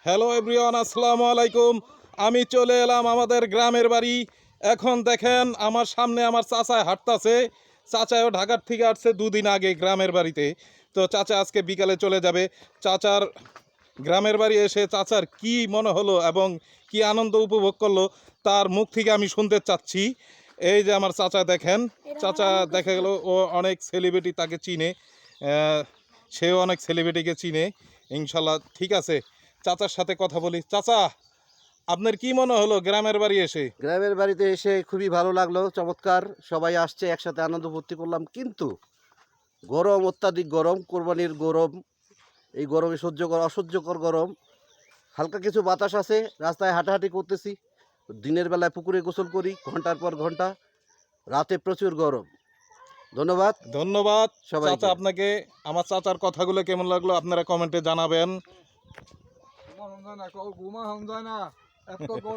Hello everyone, আসসালামু আলাইকুম। আমি চলে এলাম আমাদের গ্রামের বাড়ি। এখন দেখেন আমার সামনে আমার চাচায় হাঁটতাছে। চাচাও ঢাকার থেকে আসছে দুদিন আগে গ্রামের বাড়িতে। তো চাচা আজকে বিকালে চলে যাবে। চাচার গ্রামের বাড়ি এসে চাচার কি মনে হলো এবং কি আনন্দ উপভোগ করলো তার মুখ থেকে আমি শুনতে চাচ্ছি। এই যে আমার চাচা দেখেন, চাচা দেখা গেল ও অনেক সেলিব্রিটি তাকে চিনে, সেও অনেক সেলিব্রিটিকে চিনে। ইনশাল্লাহ ঠিক আছে, চাচার সাথে কথা বলি। চাচা, আপনার কি মনে হলো গ্রামের বাড়ি এসে? গ্রামের বাড়িতে এসে খুবই ভালো লাগলো, চমৎকার। সবাই আসছে, একসাথে আনন্দ ফুর্তি করলাম। কিন্তু গরম, অত্যাধিক গরম, কোরবানির গরম। এই গরমে অসহ্যকর গরম। হালকা কিছু বাতাস আছে, রাস্তায় হাঁটাহাঁটি করতেছি। দিনের বেলায় পুকুরে গোসল করি ঘন্টার পর ঘন্টা, রাতে প্রচুর গরম। ধন্যবাদ ধন্যবাদ চাচা সবাইকে। আপনাকে। আমার চাচার কথাগুলো কেমন লাগলো আপনারা কমেন্টে জানাবেন। ঘুমা হন যায় না, এত গরম।